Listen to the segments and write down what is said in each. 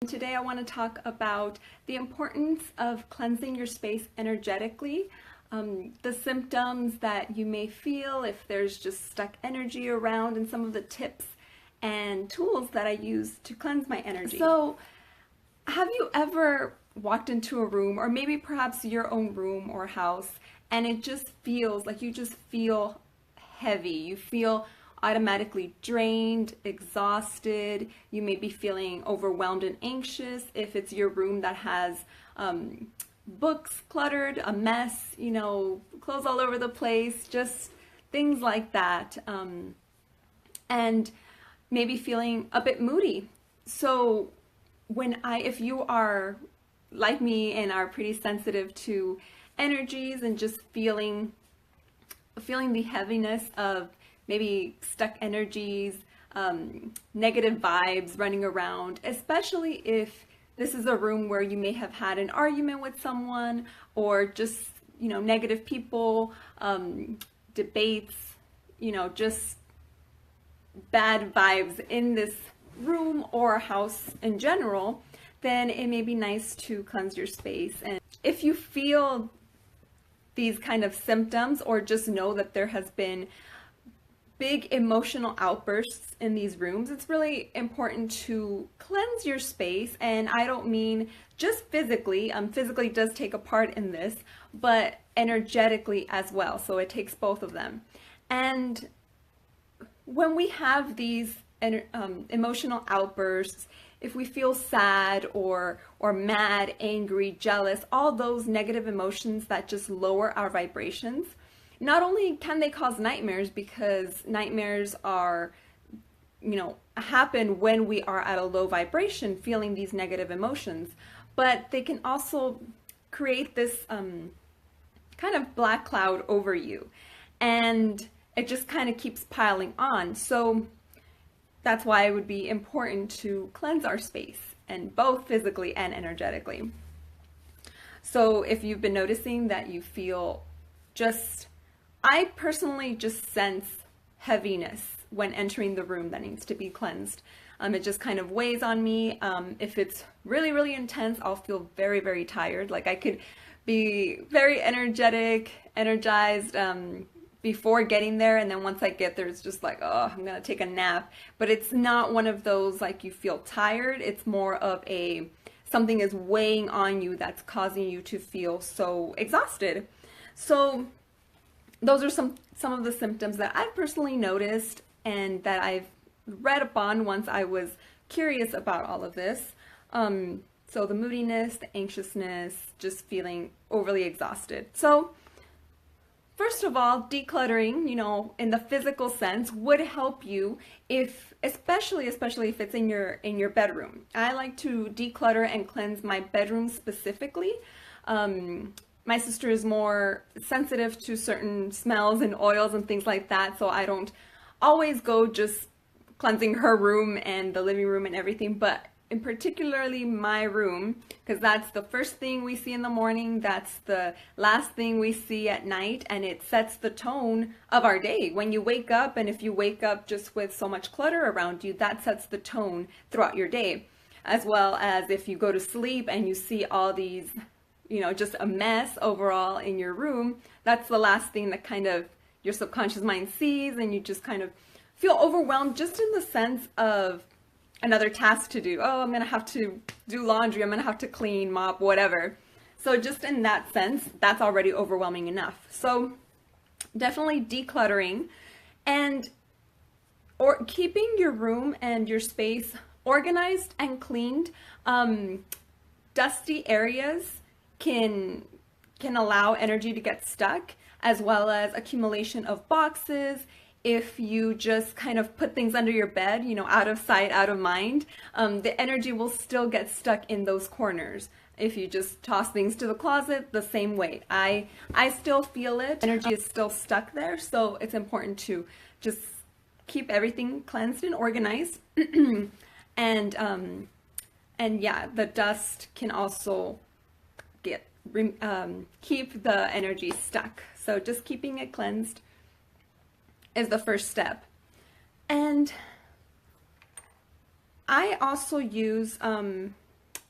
Today I want to talk about the importance of cleansing your space energetically, the symptoms that you may feel if there's just stuck energy around, and some of the tips and tools that I use to cleanse my energy. So, have you ever walked into a room, or maybe perhaps your own room or house, and it just feels like you just feel heavy? You feel automatically drained, exhausted. You may be feeling overwhelmed and anxious if it's your room that has books cluttered, a mess, clothes all over the place, just things like that. And maybe feeling a bit moody. So if you are like me and are pretty sensitive to energies and just feeling the heaviness of maybe stuck energies, negative vibes running around, especially if this is a room where you may have had an argument with someone, or just, negative people, debates, just bad vibes in this room or house in general, then it may be nice to cleanse your space. And if you feel these kind of symptoms, or just know that there has been big emotional outbursts in these rooms, it's really important to cleanse your space. And I don't mean just physically. Physically does take a part in this, but energetically as well. So it takes both of them. And when we have these emotional outbursts, if we feel sad or mad, angry, jealous, all those negative emotions that just lower our vibrations, not only can they cause nightmares, because nightmares are, happen when we are at a low vibration feeling these negative emotions, but they can also create this kind of black cloud over you, and it just kind of keeps piling on. So that's why it would be important to cleanse our space, and both physically and energetically. So if you've been noticing that you feel I personally just sense heaviness when entering the room that needs to be cleansed. It just kind of weighs on me. If it's really, really intense, I'll feel very, very tired. Like I could be very energized before getting there, and then once I get there, it's just like, oh, I'm gonna take a nap. But it's not one of those like you feel tired. It's more of something is weighing on you that's causing you to feel so exhausted. So those are some of the symptoms that I've personally noticed and that I've read upon once I was curious about all of this. So the moodiness, the anxiousness, just feeling overly exhausted. So first of all, decluttering, in the physical sense, would help you especially if it's in your bedroom. I like to declutter and cleanse my bedroom specifically. My sister is more sensitive to certain smells and oils and things like that, so I don't always go just cleansing her room and the living room and everything, but in particularly my room, because that's the first thing we see in the morning, that's the last thing we see at night, and it sets the tone of our day. When you wake up, and if you wake up just with so much clutter around you, that sets the tone throughout your day. As well as if you go to sleep and you see all these, just a mess overall in your room, that's the last thing that kind of your subconscious mind sees, and you just kind of feel overwhelmed, just in the sense of another task to do. Oh, I'm gonna have to do laundry, I'm gonna have to clean, mop, whatever. So just in that sense, that's already overwhelming enough. So definitely decluttering or keeping your room and your space organized and cleaned. Dusty areas can allow energy to get stuck, as well as accumulation of boxes. If you just kind of put things under your bed, out of sight, out of mind, the energy will still get stuck in those corners. If you just toss things to the closet, the same way. I still feel it. Energy is still stuck there, so it's important to just keep everything cleansed and organized. and yeah, the dust can also keep the energy stuck. So just keeping it cleansed is the first step. And I also use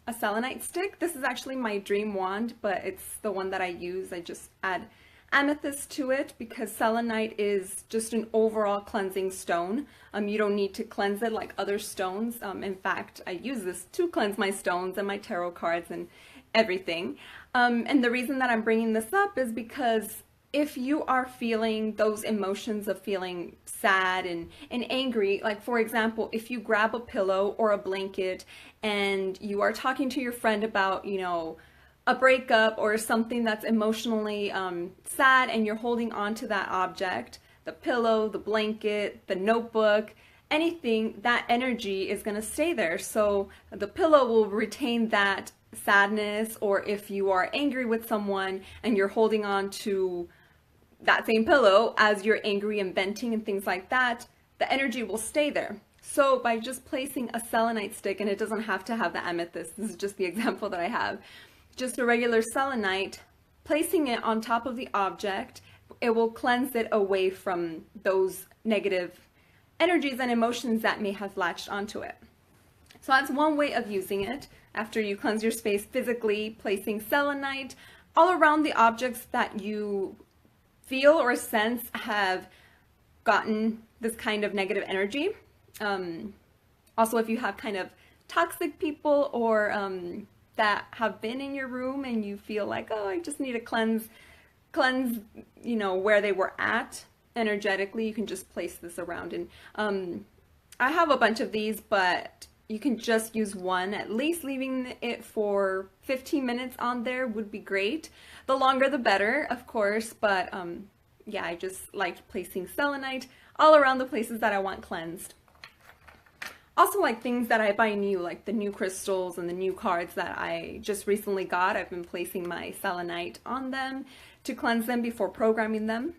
a selenite stick. This is actually my dream wand, but it's the one that I use. I just add amethyst to it because selenite is just an overall cleansing stone. You don't need to cleanse it like other stones. In fact, I use this to cleanse my stones and my tarot cards and everything. And the reason that I'm bringing this up is because if you are feeling those emotions of feeling sad and angry, like for example, if you grab a pillow or a blanket and you are talking to your friend about, you know, a breakup or something that's emotionally sad, and you're holding on to that object, the pillow, the blanket, the notebook, anything, that energy is going to stay there. So the pillow will retain that sadness, or if you are angry with someone and you're holding on to that same pillow as you're angry and venting and things like that, the energy will stay there. So by just placing a selenite stick, and it doesn't have to have the amethyst, this is just the example that I have, just a regular selenite, placing it on top of the object, it will cleanse it away from those negative energies and emotions that may have latched onto it. So that's one way of using it. After you cleanse your space physically, placing selenite all around the objects that you feel or sense have gotten this kind of negative energy. Also, if you have kind of toxic people or that have been in your room and you feel like, oh, I just need to cleanse, you know, where they were at energetically, you can just place this around. And I have a bunch of these, but you can just use one. At least leaving it for 15 minutes on there would be great. The longer the better, of course, but yeah, I just liked placing selenite all around the places that I want cleansed. Also, like things that I buy new, like the new crystals and the new cards that I just recently got, I've been placing my selenite on them to cleanse them before programming them.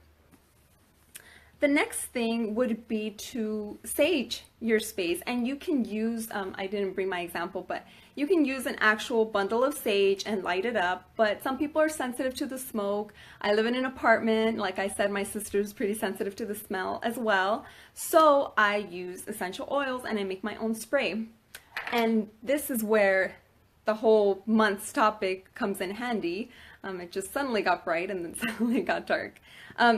The next thing would be to sage your space, and you can use, I didn't bring my example, but you can use an actual bundle of sage and light it up, but some people are sensitive to the smoke. I live in an apartment. Like I said, my sister's pretty sensitive to the smell as well. So I use essential oils and I make my own spray. And this is where the whole month's topic comes in handy. It just suddenly got bright and then suddenly got dark.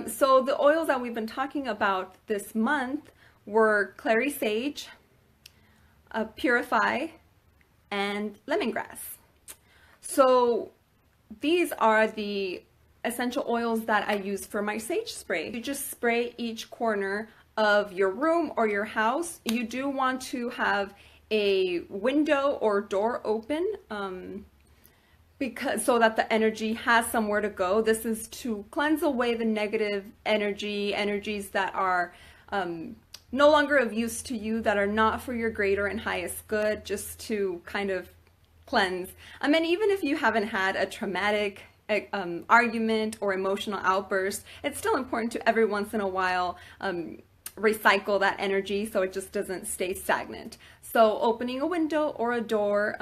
So the oils that we've been talking about this month were clary sage, purify, and lemongrass. So these are the essential oils that I use for my sage spray. You just spray each corner of your room or your house. You do want to have a window or door open, because so that the energy has somewhere to go. This is to cleanse away the negative energies that are no longer of use to you, that are not for your greater and highest good, just to kind of cleanse. And even if you haven't had a traumatic argument or emotional outburst, it's still important to every once in a while recycle that energy so it just doesn't stay stagnant. So opening a window or a door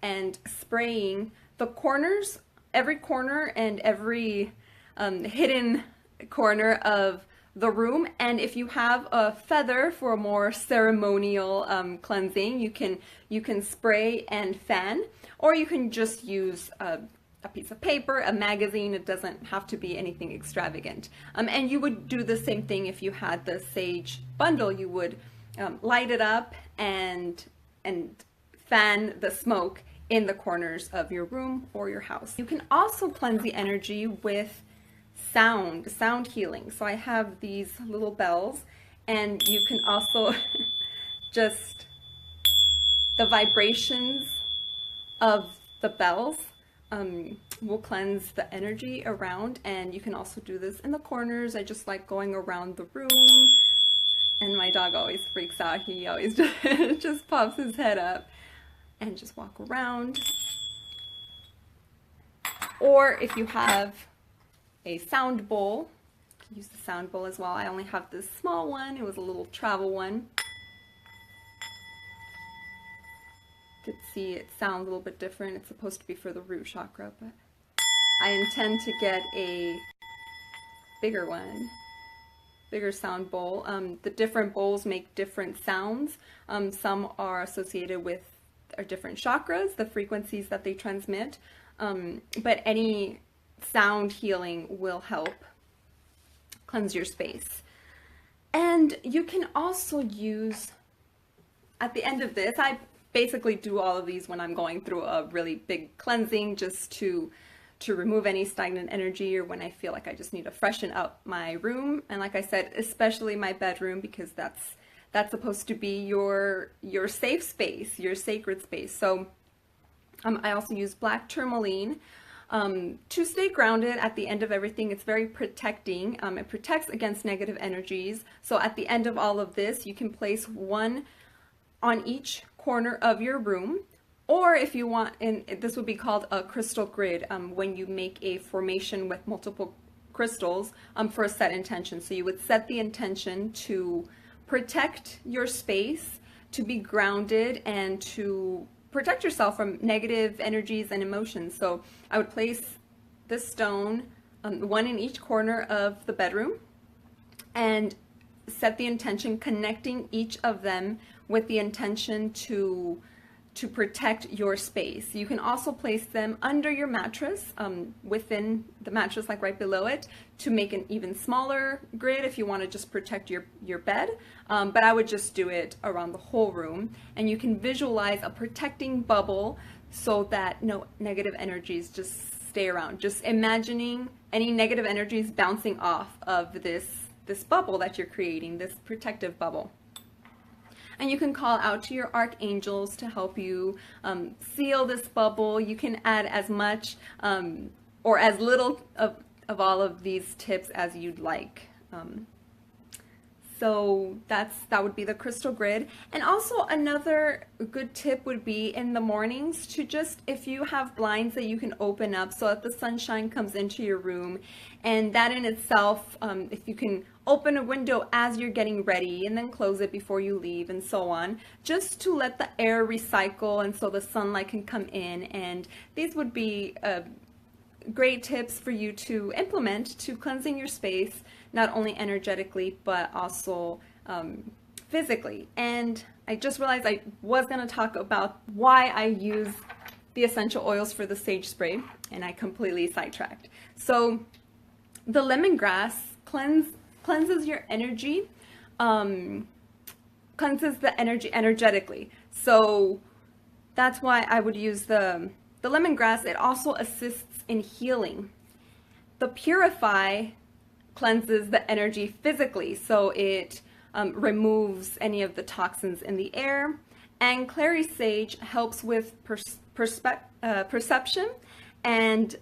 and spraying the corners, every corner and every hidden corner of the room. And if you have a feather for a more ceremonial cleansing, you can spray and fan, or you can just use a piece of paper, a magazine. It doesn't have to be anything extravagant. And you would do the same thing if you had the sage bundle. You would light it up and fan the smoke in the corners of your room or your house. You can also cleanse the energy with sound healing. So I have these little bells, and you can also just the vibrations of the bells will cleanse the energy around. And you can also do this in the corners. I just like going around the room, and my dog always freaks out. He always just pops his head up and just walk around. Or if you have a sound bowl, you can use the sound bowl as well. I only have this small one. It was a little travel one. You could see it sounds a little bit different. It's supposed to be for the root chakra, but I intend to get a bigger one, bigger sound bowl. The different bowls make different sounds. Some are associated with are different chakras, the frequencies that they transmit, but any sound healing will help cleanse your space. And you can also use, at the end of this, I basically do all of these when I'm going through a really big cleansing, just to remove any stagnant energy, or when I feel like I just need to freshen up my room. And like I said, especially my bedroom, because that's supposed to be your safe space, your sacred space. So I also use black tourmaline to stay grounded at the end of everything. It's very protecting. It protects against negative energies. So at the end of all of this, you can place one on each corner of your room. Or if you want, and this would be called a crystal grid, when you make a formation with multiple crystals for a set intention. So you would set the intention to protect your space, to be grounded, and to protect yourself from negative energies and emotions. So I would place this stone, one in each corner of the bedroom, and set the intention, connecting each of them with the intention to protect your space. You can also place them under your mattress, within the mattress, like right below it, to make an even smaller grid if you want to just protect your bed. But I would just do it around the whole room. And you can visualize a protecting bubble so that no negative energies just stay around. Just imagining any negative energies bouncing off of this bubble that you're creating, this protective bubble. And you can call out to your archangels to help you seal this bubble. You can add as much or as little of all of these tips as you'd like. So that would be the crystal grid. And also another good tip would be in the mornings to just, if you have blinds that you can open up so that the sunshine comes into your room, and that in itself, if you can open a window as you're getting ready and then close it before you leave and so on, just to let the air recycle and so the sunlight can come in. And these would be great tips for you to implement to cleansing your space, not only energetically, but also physically. And I just realized I was going to talk about why I use the essential oils for the sage spray, and I completely sidetracked. So the lemongrass cleanses your energy, cleanses the energy energetically. So that's why I would use the lemongrass. It also assists in healing. The purify cleanses the energy physically, so it removes any of the toxins in the air. And clary sage helps with perception, and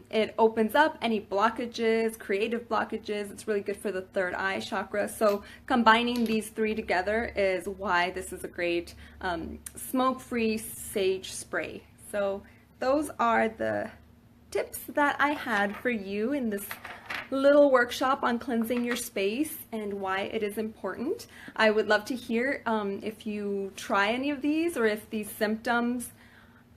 it opens up any blockages, creative blockages. It's really good for the third eye chakra. So combining these three together is why this is a great smoke-free sage spray. So those are the tips that I had for you in this little workshop on cleansing your space and why it is important. I would love to hear if you try any of these, or if these symptoms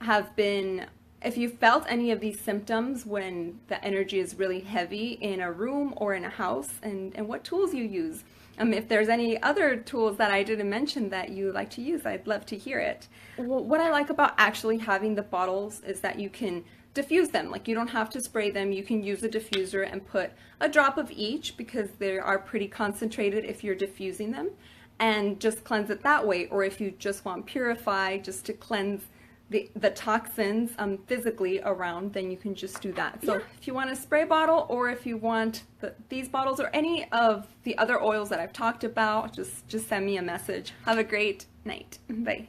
have been, if you felt any of these symptoms when the energy is really heavy in a room or in a house, and what tools you use. If there's any other tools that I didn't mention that you like to use, I'd love to hear it. What I like about actually having the bottles is that you can diffuse them. Like, you don't have to spray them. You can use a diffuser and put a drop of each, because they are pretty concentrated if you're diffusing them, and just cleanse it that way. Or if you just want purify, just to cleanse the toxins physically around, then you can just do that. So if you want a spray bottle, or if you want these bottles or any of the other oils that I've talked about, just send me a message. Have a great night. Bye.